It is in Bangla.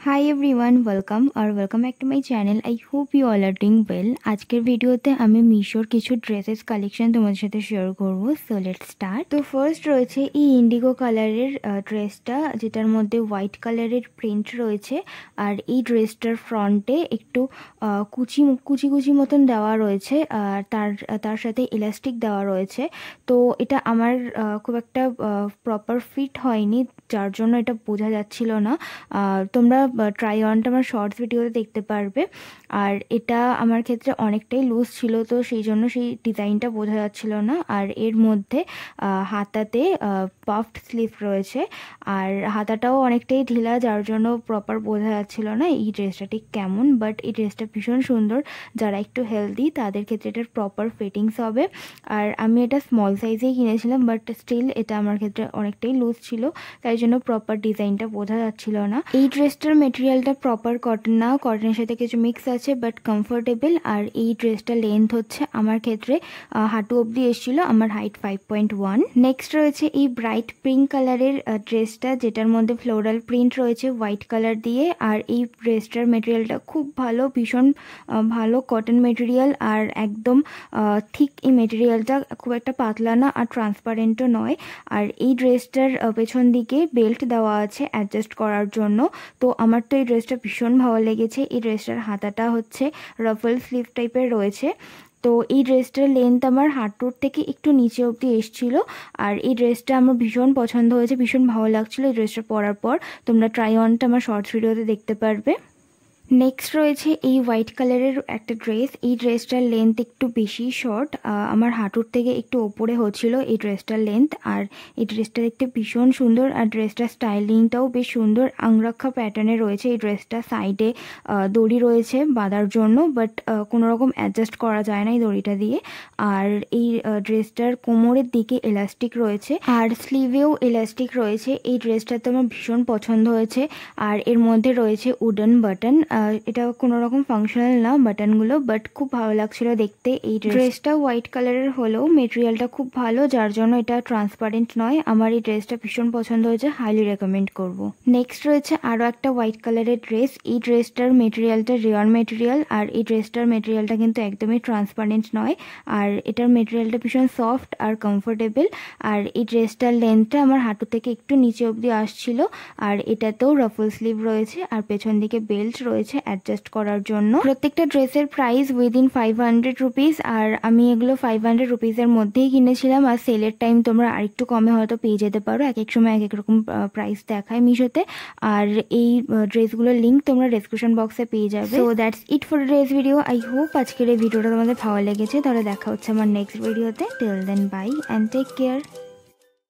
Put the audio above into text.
Hi everyone, welcome back to my channel. I hope you all are doing well. আজকের ভিডিওতে আমি মিশোর কিছু ড্রেসেস কালেকশন তোমাদের সাথে শেয়ার করব। So let's start. তো ফার্স্ট রয়েছে এই ইন্ডিগো কালারের ড্রেসটা, যেটার মধ্যে হোয়াইট কালারের প্রিন্ট রয়েছে। আর এই ড্রেসটার ফ্রন্টে একটু কুচি কুচি মতন দেওয়া রয়েছে, আর তার সাথে ইলাস্টিক দেওয়া রয়েছে। তো এটা আমার খুব একটা প্রপার ফিট হয়নি, যার জন্য এটা বোঝা যাচ্ছিল না। তোমরা ট্রাই অনটা আমার শর্টস ভিডিওতে দেখতে পারবে। আর এটা আমার ক্ষেত্রে অনেকটাই লুজ ছিল, তো সেই জন্য সেই ডিজাইনটা বোঝা যাচ্ছিল না। আর এর মধ্যে হাতাতে পাফড স্লিভ রয়েছে, আর হাতাটাও অনেকটাই ঢিলা, যার জন্য প্রপার বোঝা যাচ্ছিল না এই ড্রেসটা ঠিক কেমন। বাট এই ড্রেসটা ভীষণ সুন্দর, যারা একটু হেলদি তাদের ক্ষেত্রে এটার প্রপার ফিটিংস হবে। আর আমি এটা স্মল সাইজেই কিনেছিলাম, বাট স্টিল এটা আমার ক্ষেত্রে অনেকটাই লুজ ছিল, তাই জন্য প্রপার ডিজাইনটা বোঝা যাচ্ছিল না। এই ড্রেসটার মেটেরিয়ালটা প্রপার কটন না, কটনের সাথে কিছু মিক্স আছে, বাট কমফোর্টেবল। আর এই ড্রেসটা লেন্থ হচ্ছে আমার ক্ষেত্রে হাঁটু অবধি এসেছিল, আমার হাইট 5.1। নেক্সট রয়েছে এই ব্রাইট পিঙ্ক কালারের ড্রেসটা, যেটার মধ্যে ফ্লোরাল প্রিন্ট রয়েছে হোয়াইট কালার দিয়ে। আর এই ড্রেসটার মেটেরিয়ালটা খুব ভালো, ভীষণ ভালো কটন মেটেরিয়াল, আর একদম ঠিক এই মেটেরিয়ালটা খুব একটা পাতলা না আর ট্রান্সপারেন্টও নয়। আর এই ড্রেসটার পেছন দিকে বেল্ট দেওয়া আছে অ্যাডজাস্ট করার জন্য। তো আমার তো এই ড্রেসটা ভীষণ ভালো লেগেছে। এই ড্রেসটার হাতাটা হচ্ছে রাফল স্লিভ টাইপের রয়েছে। তো এই ড্রেসটার লেন্থ আমার হাঁটুর থেকে একটু নিচে অবধি এসেছিল। আর এই ড্রেসটা আমার ভীষণ পছন্দ হয়েছে, ভীষণ ভালো লাগছিল এই ড্রেসটা পরার পর। তোমরা ট্রাই অনটা আমার শর্টস ভিডিওতে দেখতে পারবে। নেক্সট রয়েছে এই হোয়াইট কালারের একটা ড্রেস। এই ড্রেসটার লেন্থ একটু বেশি শর্ট, আমার হাঁটুর থেকে একটু ওপরে হচ্ছিল এই ড্রেসটার লেন্থ। আর এই ড্রেসটা দেখতে ভীষণ সুন্দর, আর ড্রেসটার স্টাইলিংটাও বেশ সুন্দর, আংরক্ষা প্যাটার্নে রয়েছে। এই ড্রেসটা সাইডে দড়ি রয়েছে বাঁধার জন্য, বাট কোনো রকম অ্যাডজাস্ট করা যায় না এই দড়িটা দিয়ে। আর এই ড্রেসটার কোমরের দিকে এলাস্টিক রয়েছে, আর স্লিভেও এলাস্টিক রয়েছে। এই ড্রেসটা তো আমার ভীষণ পছন্দ হয়েছে। আর এর মধ্যে রয়েছে উডেন বাটন, এটা কোনো রকম ফাংশনাল না বাটনগুলো, বাট খুব ভালো লাগছিল দেখতে। এই ড্রেসটা হোয়াইট কালারের হলেও মেটেরিয়ালটা খুব ভালো, যার জন্য এটা ট্রান্সপারেন্ট নয়। আমার এই ড্রেসটা ভীষণ পছন্দ হয়েছে, হাইলি রেকমেন্ড করব। নেক্সট রয়েছে আরও একটা হোয়াইট কালারের ড্রেস। এই ড্রেসটার মেটেরিয়ালটা রেয়ার মেটেরিয়াল, আর এই ড্রেসটার মেটেরিয়ালটা কিন্তু একদমই ট্রান্সপারেন্ট নয়। আর এটার মেটেরিয়ালটা ভীষণ সফট আর কমফোর্টেবল। আর এই ড্রেসটার লেন্থটা আমার হাঁটু থেকে একটু নিচে অবধি আসছিল। আর এটাতেও রাফল স্লিভ রয়েছে, আর পেছন দিকে বেল্ট রয়েছে অ্যাডজাস্ট করার জন্য। প্রত্যেকটা ড্রেসের প্রাইস উইদিন 500 রুপিস, আর আমি এগুলো 500 রুপিসের মধ্যেই কিনেছিলাম। আর সেলের টাইম তোমরা আরেকটু কমে হয়তো পেয়ে যেতে পারো, এক এক সময় এক এক রকম প্রাইস দেখায় মিশোতে। আর এই ড্রেসগুলোর লিঙ্ক তোমরা ডেসক্রিপশন বক্সে পেয়ে যাবে। So that's it for dress video. I hope আজকের এই ভিডিওটা তোমাদের ভালো লেগেছে। তাহলে দেখা হচ্ছে আমার নেক্সট ভিডিওতে। Till then bye and take care.